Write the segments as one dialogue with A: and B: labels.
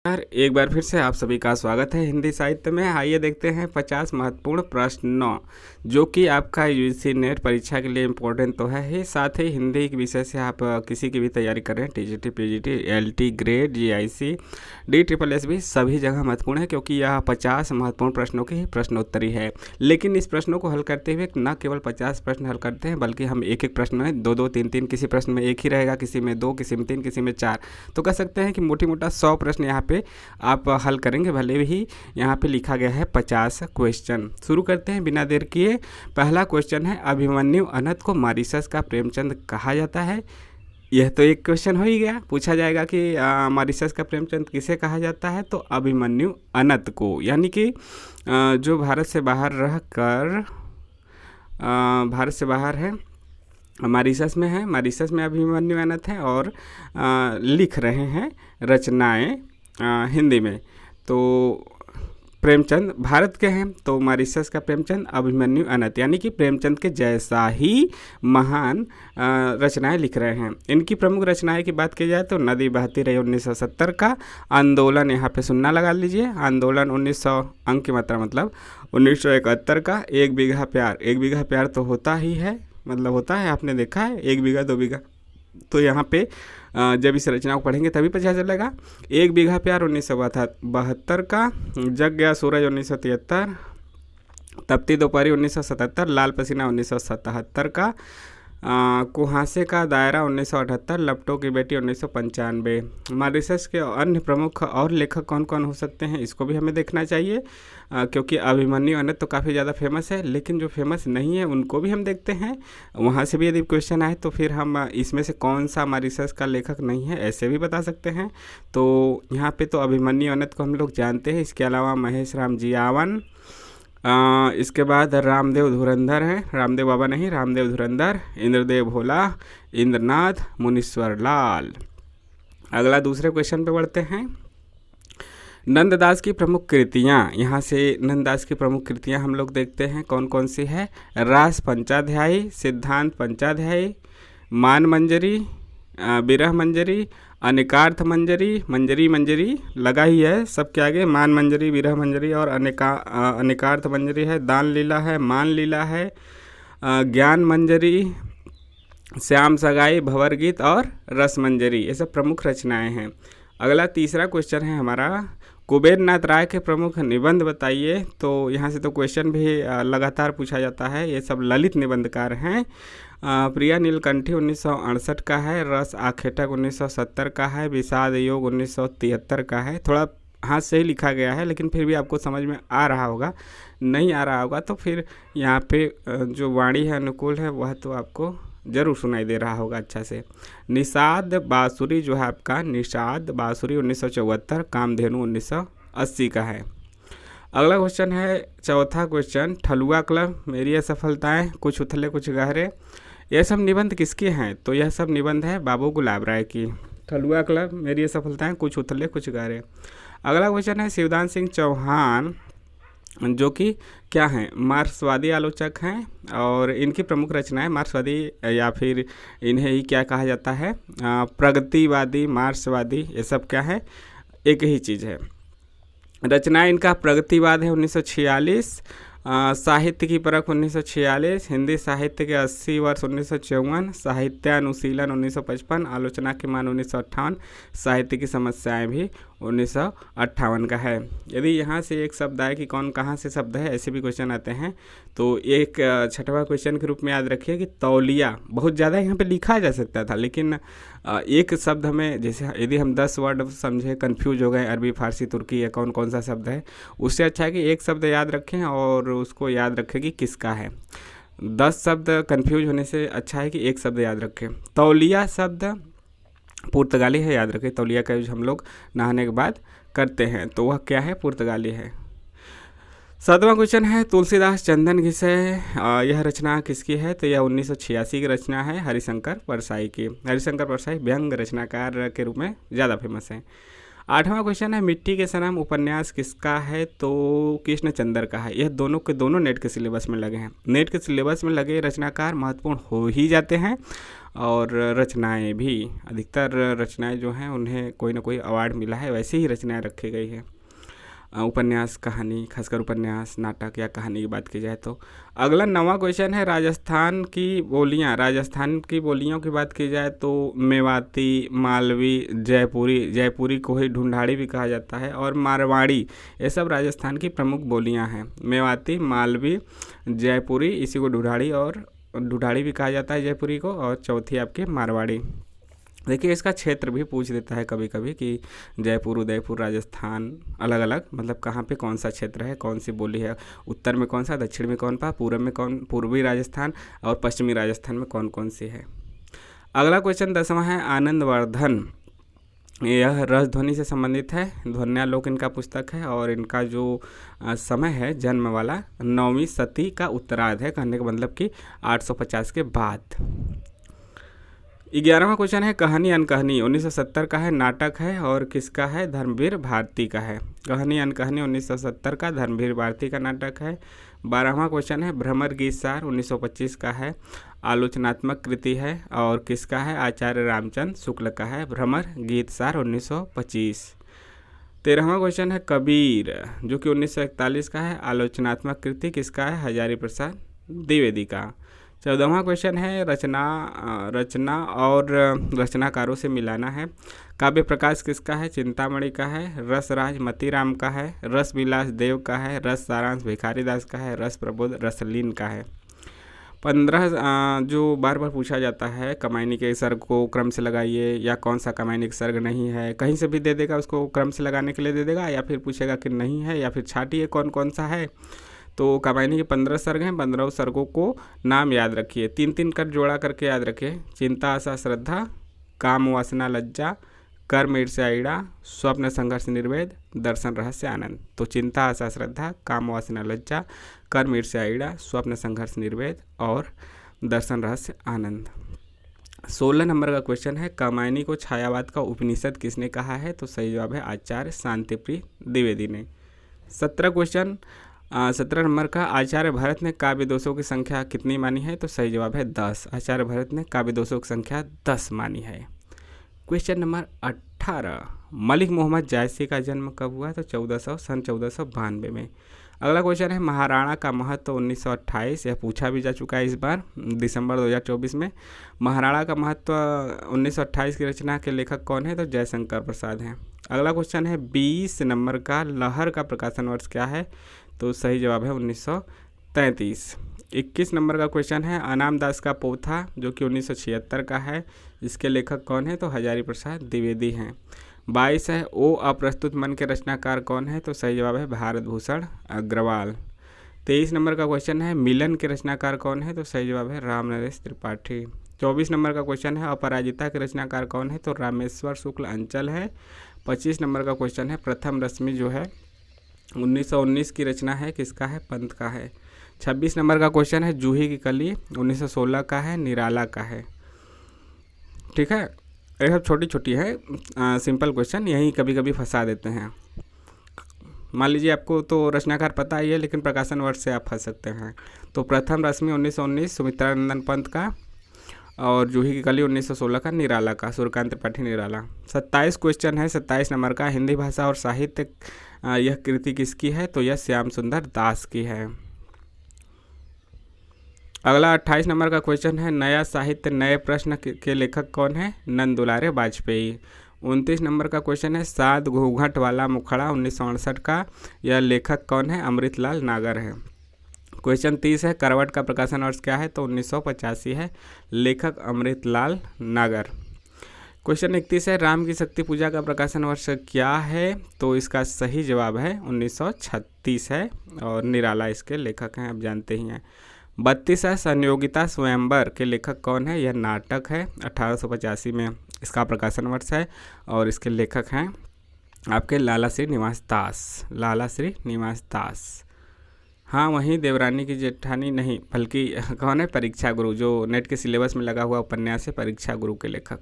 A: यार एक बार फिर से आप सभी का स्वागत है हिंदी साहित्य में। आइए देखते हैं 50 महत्वपूर्ण प्रश्नों जो कि आपका यूजीसी नेट परीक्षा के लिए इम्पोर्टेंट तो है ही, साथ ही हिंदी के विषय से आप किसी की भी तैयारी कर रहे हैं, TGT, PGT, LT grade, GIC, DSSB, सभी जगह महत्वपूर्ण है क्योंकि यह 50 महत्वपूर्ण प्रश्नों की प्रश्नोत्तरी है। लेकिन इस प्रश्नों को हल करते हुए न केवल 50 प्रश्न हल करते हैं बल्कि हम एक एक प्रश्न में दो, तीन, किसी प्रश्न में एक ही रहेगा, किसी में 2, किसी में 3, किसी में 4, तो कह सकते हैं कि मोटी मोटा 100 प्रश्न यहाँ पे आप हल करेंगे। भले ही यहाँ पे लिखा गया है 50 क्वेश्चन। शुरू करते हैं बिना देर किए। पहला क्वेश्चन है, अभिमन्यु अनंत को मॉरिशस का प्रेमचंद कहा जाता है। यह तो एक क्वेश्चन हो ही गया। पूछा जाएगा कि मॉरिशस का प्रेमचंद किसे कहा जाता है, तो अभिमन्यु अनंत को, यानी कि जो भारत से बाहर रह कर भारत से बाहर है, मॉरिशस में है, मॉरिशस में अभिमन्यु अनंत है और लिख रहे हैं रचनाएं हिंदी में। तो प्रेमचंद भारत के हैं तो मॉरिशस का प्रेमचंद अभिमन्यु अनंत, यानी कि प्रेमचंद के जैसा ही महान रचनाएं लिख रहे हैं। इनकी प्रमुख रचनाएं की बात की जाए तो नदी बहती रही 1970 का, आंदोलन, यहाँ पे सुनना लगा लीजिए, आंदोलन 1900 अंक की मात्रा मतलब 1971 का, एक बीघा प्यार, एक बीघा प्यार तो होता ही है, मतलब होता है, आपने देखा है, 1 बीघा 2 बीघा, तो यहाँ पे जब इस रचना को पढ़ेंगे तभी पता चलेगा। एक बीघा प्यार 1972 का, जग गया सूरज 1973, तपती दोपहरी 1977, लाल पसीना 1977 का, कुहासे का दायरा 1978, लपटों की बेटी 1995। मॉरिशस के अन्य प्रमुख और लेखक कौन कौन हो सकते हैं, इसको भी हमें देखना चाहिए क्योंकि अभिमन्यु अनंत तो काफ़ी ज़्यादा फेमस है, लेकिन जो फेमस नहीं है उनको भी हम देखते हैं। वहाँ से भी यदि क्वेश्चन आए तो फिर हम इसमें से कौन सा मॉरिशस का लेखक नहीं है ऐसे भी बता सकते हैं। तो यहाँ पे तो अभिमन्यु अनंत को हम लोग जानते हैं। इसके अलावा महेश राम जियावन, इसके बाद रामदेव धुरंधर हैं, रामदेव बाबा नहीं, रामदेव धुरंधर, इंद्रदेव भोला, इंद्रनाथ, मुनीश्वर लाल। अगला दूसरे क्वेश्चन पे बढ़ते हैं। नंददास की प्रमुख कृतियाँ, यहाँ से नंददास की प्रमुख कृतियाँ हम लोग देखते हैं कौन कौन सी है। रास पंचाध्यायी, सिद्धांत पंचाध्यायी, मान मंजरी, विरह मंजरी, अनेकार्थ मंजरी, मंजरी लगा ही है सबके आगे, मान मंजरी, विरह मंजरी और अनेकार्थ मंजरी है, दान लीला है, मान लीला है, ज्ञान मंजरी, श्याम सगाई, भंवर गीत और रस मंजरी, ये सब प्रमुख रचनाएं हैं। अगला तीसरा क्वेश्चन है हमारा, कुबेर नाथ राय के प्रमुख निबंध बताइए। तो यहाँ से तो क्वेश्चन भी लगातार पूछा जाता है, ये सब ललित निबंधकार हैं। प्रिया नीलकंठी 1968 का है, रस आखेटक 1970 का है, विषाद योग 1973 का है। थोड़ा हाथ से ही लिखा गया है लेकिन फिर भी आपको समझ में आ रहा होगा, नहीं आ रहा होगा तो फिर यहाँ पे जो वाणी है अनुकूल है वह तो आपको ज़रूर सुनाई दे रहा होगा अच्छा से। निषाद बाँसुरी जो है आपका, निषाद बाँसुरी 1974, कामधेनु 1980 का है। अगला क्वेश्चन है चौथा क्वेश्चन, ठलुआ क्लब, मेरी असफलताएं, कुछ उथले कुछ गहरे, यह सब निबंध किसके हैं, तो यह सब निबंध है बाबू गुलाब राय की। ठलुआ क्लब, मेरी असफलताएं, कुछ उथले कुछ गहरे। अगला क्वेश्चन है शिवदान सिंह चौहान जो कि क्या हैं, मार्क्सवादी आलोचक हैं और इनकी प्रमुख रचनाएं मार्क्सवादी या फिर इन्हें ही क्या कहा जाता है, प्रगतिवादी, मार्क्सवादी, ये सब क्या है, एक ही चीज़ है। रचनाएं इनका प्रगतिवाद है 1946, साहित्य की परख 1946, हिंदी साहित्य के 80 वर्ष 1954, साहित्यानुशीलन 1955, आलोचना के मान 1958, साहित्य की समस्याएं भी 1958 का है। यदि यहाँ से एक शब्द आए कि कौन कहाँ से शब्द है, ऐसे भी क्वेश्चन आते हैं तो एक छठवां क्वेश्चन के रूप में याद रखिए कि तौलिया, बहुत ज़्यादा यहाँ पे लिखा जा सकता था लेकिन एक शब्द हमें, जैसे यदि हम 10 वर्ड समझे कंफ्यूज हो गए, अरबी फारसी तुर्की या कौन कौन सा शब्द है, उससे अच्छा है कि एक शब्द याद रखें और उसको याद रखें कि किसका है। 10 शब्द कंफ्यूज होने से अच्छा है कि एक शब्द याद रखें। तौलिया शब्द पुर्तगाली है, याद रखें, तौलिया का यूज हम लोग नहाने के बाद करते हैं तो वह क्या है, पुर्तगाली है। 7वां क्वेश्चन है तुलसीदास चंदन घिसे, यह रचना किसकी है, तो यह 1986 की रचना है, हरिशंकर परसाई की। हरिशंकर परसाई व्यंग रचनाकार के रूप में ज़्यादा फेमस है। 8वां क्वेश्चन है मिट्टी के सनम उपन्यास किसका है, तो कृष्णचंद्र का है। यह दोनों के दोनों नेट के सिलेबस में लगे हैं। नेट के सिलेबस में लगे रचनाकार महत्वपूर्ण हो ही जाते हैं, और रचनाएं भी, अधिकतर रचनाएं जो हैं उन्हें कोई ना कोई अवार्ड मिला है, वैसे ही रचनाएं रखी गई है। उपन्यास, कहानी, खासकर उपन्यास, नाटक या कहानी की बात की जाए तो। अगला 9वां क्वेश्चन है राजस्थान की बोलियां। राजस्थान की बोलियों की बात की जाए तो मेवाती, मालवी, जयपुरी को ही ढूंढाड़ी भी कहा जाता है, और मारवाड़ी, ये सब राजस्थान की प्रमुख बोलियां हैं। मेवाती, मालवी, जयपुरी, इसी को ढूंढाड़ी भी कहा जाता है जयपुरी को, और चौथी आपकी मारवाड़ी। देखिए इसका क्षेत्र भी पूछ देता है कभी कभी कि जयपुर, उदयपुर, राजस्थान अलग अलग, मतलब कहाँ पे कौन सा क्षेत्र है, कौन सी बोली है, उत्तर में कौन सा, दक्षिण में कौन सा, पूर्व में कौन, पूर्वी राजस्थान और पश्चिमी राजस्थान में कौन कौन सी है। अगला क्वेश्चन 10वां है आनंदवर्धन। यह रस ध्वनि से संबंधित है, ध्वन्यालोक इनका पुस्तक है, और इनका जो समय है जन्म वाला 9वीं सदी का उत्तरार्ध है, कहने का मतलब कि 850 के बाद। 11वां क्वेश्चन है कहानी अनकहानी, 1970 का है, नाटक है, और किसका है, धर्मवीर भारती का है। कहानी अनकहानी 1970 का धर्मवीर भारती का नाटक है। 12वां क्वेश्चन है भ्रमर गीत सार, 1925 का है, आलोचनात्मक कृति है, और किसका है, आचार्य रामचंद्र शुक्ल का है, भ्रमर गीत सार 1925। 13वां क्वेश्चन है कबीर, जो कि 1941 का है, आलोचनात्मक कृति, किसका है, हजारी प्रसाद द्विवेदी का। 14वां क्वेश्चन है रचना और रचनाकारों से मिलाना है। काव्य प्रकाश किसका है, चिंतामणि का है, रसराज मतीराम का है, रस विलास देव का है, रस सारांश भिखारी दास का है, रस प्रबोध रसलीन का है। 15 जो बार बार पूछा जाता है, कमायनी के सर्ग को क्रम से लगाइए, या कौन सा कमायनी का सर्ग नहीं है, कहीं से भी दे देगा, उसको क्रम से लगाने के लिए दे देगा, या फिर पूछेगा कि नहीं है, या फिर छाटिए कौन कौन सा है। तो कमायनी के 15 सर्ग हैं, 15 सर्गों को नाम याद रखिए, 3-3 कर जोड़ा करके याद रखिए। चिंता आशा श्रद्धा, काम वासना लज्जा, कर्म ईर्ष्या ईड़ा, स्वप्न संघर्ष निर्वेद, दर्शन रहस्य आनंद। तो चिंता आशा श्रद्धा, काम वासना लज्जा, कर्म ईर्ष्या ईड़ा, स्वप्न संघर्ष निर्वेद और दर्शन रहस्य आनंद। 16 नंबर का क्वेश्चन है कमायनी को छायावाद का उपनिषद किसने कहा है, तो सही जवाब है आचार्य शांतिप्रिय द्विवेदी ने। 17 नंबर का आचार्य भरत ने काव्य दोषों की संख्या कितनी मानी है, तो सही जवाब है 10। आचार्य भरत ने काव्य दोषों की संख्या 10 मानी है। क्वेश्चन नंबर 18 मलिक मोहम्मद जायसी का जन्म कब हुआ, तो 1492 में। अगला क्वेश्चन है महाराणा का महत्व 1928, यह पूछा भी जा चुका है इस बार दिसंबर 2024 में। महाराणा का महत्व 1928 की रचना के लेखक कौन है, तो जयशंकर प्रसाद हैं। अगला क्वेश्चन है 20 नंबर का लहर का प्रकाशन वर्ष क्या है, तो सही जवाब है 1933। 21 नंबर का क्वेश्चन है अनाम दास का पोथा, जो कि 1976 का है, इसके लेखक कौन है, तो हजारी प्रसाद द्विवेदी हैं। 22 है ओ अप्रस्तुत मन के रचनाकार कौन है, तो सही जवाब है भारत भूषण अग्रवाल। 23 नंबर का क्वेश्चन है मिलन के रचनाकार कौन है, तो सही जवाब है राम नरेश त्रिपाठी। 24 नंबर का क्वेश्चन है अपराजिता के रचनाकार कौन है, तो रामेश्वर शुक्ल अंचल है। 25 नंबर का क्वेश्चन है प्रथम रश्मि जो है 1919 की रचना है, किसका है, पंत का है। 26 नंबर का क्वेश्चन है जूही की कली 1916 का है, निराला का है। ठीक है, ये सब छोटी छोटी है सिंपल क्वेश्चन, यही कभी कभी फंसा देते हैं। मान लीजिए आपको तो रचनाकार पता ही है, लेकिन प्रकाशन वर्ष से आप फंस सकते हैं। तो प्रथम रश्मि 1919 सुमित्रानंदन पंत का, और जूही की कली 1916 का, निराला का, सूर्यकांत त्रिपाठी निराला। 27 क्वेश्चन है 27 नंबर का हिंदी भाषा और साहित्य, यह कृति किसकी है, तो यह श्याम सुंदर दास की है। अगला 28 नंबर का क्वेश्चन है नया साहित्य नए प्रश्न के लेखक कौन है, नंद दुलारे वाजपेयी। 29 नंबर का क्वेश्चन है सात घूंघट वाला मुखड़ा 1968 का, यह लेखक कौन है, अमृतलाल नागर है। क्वेश्चन 30 है करवट का प्रकाशन वर्ष क्या है, तो 1985 है, लेखक अमृतलाल नागर। क्वेश्चन 31 है राम की शक्ति पूजा का प्रकाशन वर्ष क्या है, तो इसका सही जवाब है 1936 है, और निराला इसके लेखक हैं, आप जानते ही हैं। 32 है संयोगिता स्वयंवर के लेखक कौन है, यह नाटक है, 1885 में इसका प्रकाशन वर्ष है, और इसके लेखक हैं आपके लाला श्री निवास दास। हाँ, वहीं देवरानी की जेठानी नहीं, बल्कि कौन है, परीक्षा गुरु, जो नेट के सिलेबस में लगा हुआ उपन्यास है परीक्षा गुरु के लेखक।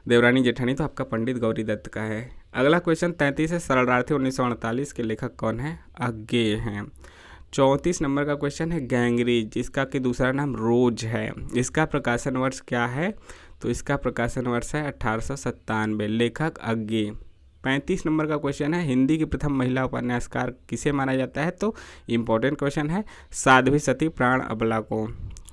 A: देवरानी जेठानी तो आपका पंडित गौरी दत्त का है। अगला क्वेश्चन 33 है, सरलार्थी 1948 के लेखक कौन है? अज्ञेय हैं। 34 नंबर का क्वेश्चन है, गैंगरीज जिसका कि दूसरा नाम रोज है, इसका प्रकाशन वर्ष क्या है? तो इसका प्रकाशन वर्ष है 1897, लेखक अज्ञेय। 35 नंबर का क्वेश्चन है, हिंदी की प्रथम महिला उपन्यासकार किसे माना जाता है? तो इम्पोर्टेंट क्वेश्चन है, साध्वी सती प्राण अबला को।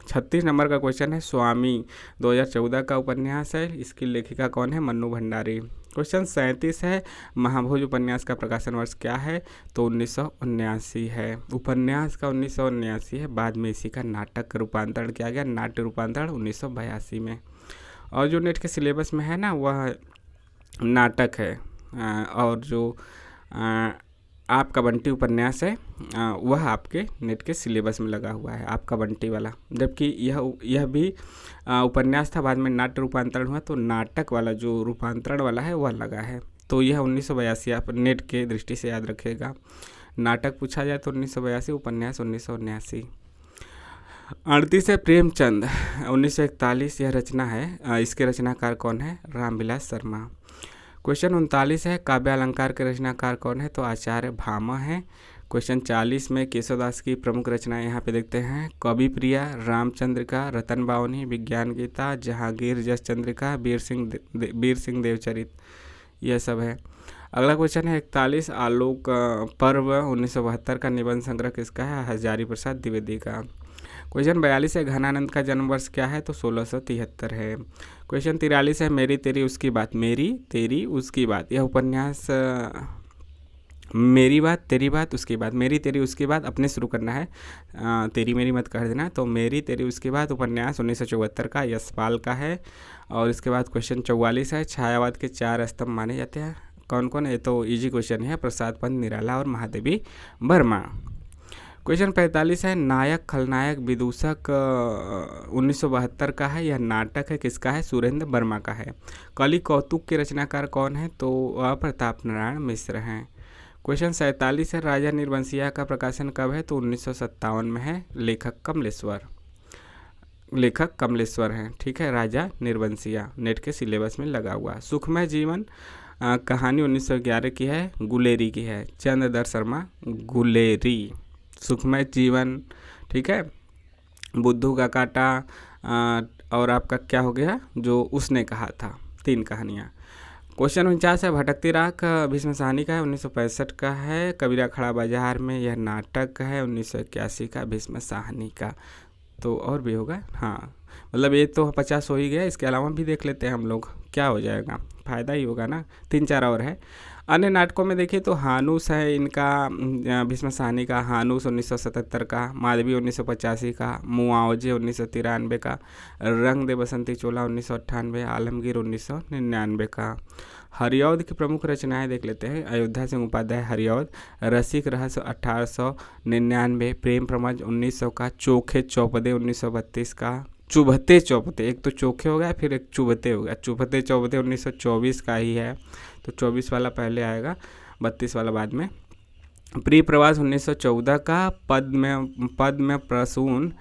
A: 36 नंबर का क्वेश्चन है, स्वामी 2014 का उपन्यास है, इसकी लेखिका कौन है? मन्नू भंडारी। क्वेश्चन 37 है, महाभोज उपन्यास का प्रकाशन वर्ष क्या है? तो 1979 है। उपन्यास का 1979 है, बाद में इसी का नाटक का रूपांतरण किया गया, नाट्य रूपांतरण 1982 में। और जो नेट के सिलेबस में है ना वह नाटक है, और जो आपका बंटी उपन्यास है वह आपके नेट के सिलेबस में लगा हुआ है, आपका बंटी वाला। जबकि यह भी उपन्यास था, बाद में नाट्य रूपांतरण हुआ, तो नाटक वाला जो रूपांतरण वाला है वह लगा है। तो यह 1982 आप नेट के दृष्टि से याद रखिएगा। नाटक पूछा जाए तो 1982, उपन्यास 1979। 38 है, प्रेमचंद 1941 यह रचना है, इसके रचनाकार कौन है? रामविलास शर्मा। क्वेश्चन 39 है, काव्य अलंकार के रचनाकार कौन है? तो आचार्य भामा है। क्वेश्चन 40 में केशवदास की प्रमुख रचनाएं यहाँ पे देखते हैं, कवि प्रिया, रामचंद्रिका, रतन बावनी, विज्ञान गीता, जहांगीर जस चंद्रिका, वीर सिंह देवचरित, यह सब है। अगला क्वेश्चन है 41, आलोक पर्व 1972 का निबंध संग्रह किसका है? हजारी प्रसाद द्विवेदी का। क्वेश्चन 42 है, घनानंद का जन्म वर्ष क्या है? तो 1673 है। क्वेश्चन 43 है, मेरी तेरी उसकी बात, मेरी तेरी उसकी बात, यह उपन्यास मेरी बात तेरी बात उसकी बात, मेरी तेरी उसकी बात अपने शुरू करना है, तेरी मेरी मत कर देना। तो मेरी तेरी उसकी बात उपन्यास 1974 का, यशपाल का है। और इसके बाद क्वेश्चन 44 है, छायावाद के 4 स्तंभ माने जाते हैं, कौन कौन? ये तो इजी क्वेश्चन है, प्रसाद पंत, निराला और महादेवी वर्मा। क्वेश्चन 45 है, नायक खलनायक विदूषक 1972 का है, यह नाटक है, किसका है? सुरेंद्र वर्मा का है। कली कौतुक के रचनाकार कौन है? तो प्रताप नारायण मिश्र हैं। क्वेश्चन 47 है, राजा निर्वंशिया का प्रकाशन कब है? तो 1957 में है, लेखक कमलेश्वर हैं। ठीक है, राजा निर्वंशिया नेट के सिलेबस में लगा हुआ। सुखमय जीवन कहानी 1911 की है, गुलेरी की है, चंद्रधर शर्मा गुलेरी। सुखमय जीवन, ठीक है, बुद्धू का कांटा, और आपका क्या हो गया जो उसने कहा था, 3 कहानियाँ। क्वेश्चन 49 है, भटकती राख भीष्म साहनी का है, 1965 का है। कबीरा खड़ा बाजार में, यह नाटक है, 1981 का, भीष्म साहनी का। तो और भी होगा, हाँ, मतलब ये तो 50 हो ही गया, इसके अलावा भी देख लेते हैं हम लोग, क्या हो जाएगा, फ़ायदा ही होगा ना। 3-4 और है। अन्य नाटकों में देखिए तो हानूस है इनका, भीष्म साहनी का हानूस 1977 का, माधवी 1985 का, मुआवजे 1993 का, रंग दे बसंती चोला 1998, आलमगीर 1999 का। हरिऔध की प्रमुख रचनाएं देख लेते हैं, अयोध्या सिंह उपाध्याय हरिऔध, रसिक रहस्य 1899, प्रेम प्रमज 1900 का, चोखे चौपदे 1932 का, चुभते चौपते, एक तो चोखे हो गया फिर एक चुभते हो गया, चुभते चौपते 1924 का ही है, तो 24 वाला पहले आएगा, 32 वाला बाद में। प्रिय प्रवास 1914 का, पद्म प्रसून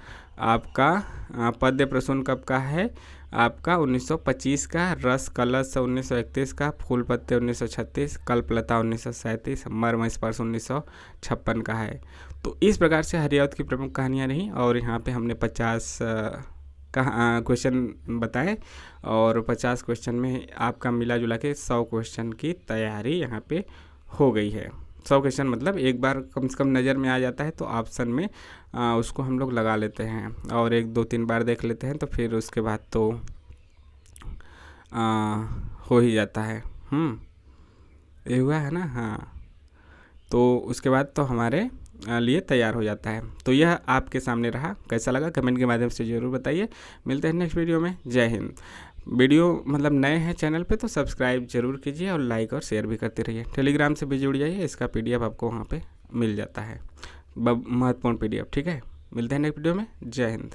A: आपका, पद्य प्रसून कब का है? आपका 1925 का। रस कलश 1931 का, फूल पत्ते 1936, कल्पलता 1937, मर्म स्पर्श 1956 का है। तो इस प्रकार से हरिऔध की प्रमुख कहानियाँ रहीं, और यहाँ पे हमने 50 क्वेश्चन बताए, और 50 क्वेश्चन में आपका मिला जुला के 100 क्वेश्चन की तैयारी यहाँ पे हो गई है। 100 क्वेश्चन मतलब एक बार कम से कम नज़र में आ जाता है तो ऑप्शन में उसको हम लोग लगा लेते हैं, और 1-2-3 बार देख लेते हैं, तो फिर उसके बाद तो हो ही जाता है। ये हुआ है ना, हाँ, तो उसके बाद तो हमारे लिए तैयार हो जाता है। तो यह आपके सामने रहा, कैसा लगा कमेंट के माध्यम से ज़रूर बताइए। मिलते हैं नेक्स्ट वीडियो में। जय हिंद। वीडियो मतलब नए हैं चैनल पे तो सब्सक्राइब जरूर कीजिए, और लाइक और शेयर भी करते रहिए। टेलीग्राम से भी जुड़ जाइए, इसका PDF आपको वहाँ पे मिल जाता है, महत्वपूर्ण PDF। ठीक है, मिलते हैं नेक्स्ट वीडियो में। जय हिंद।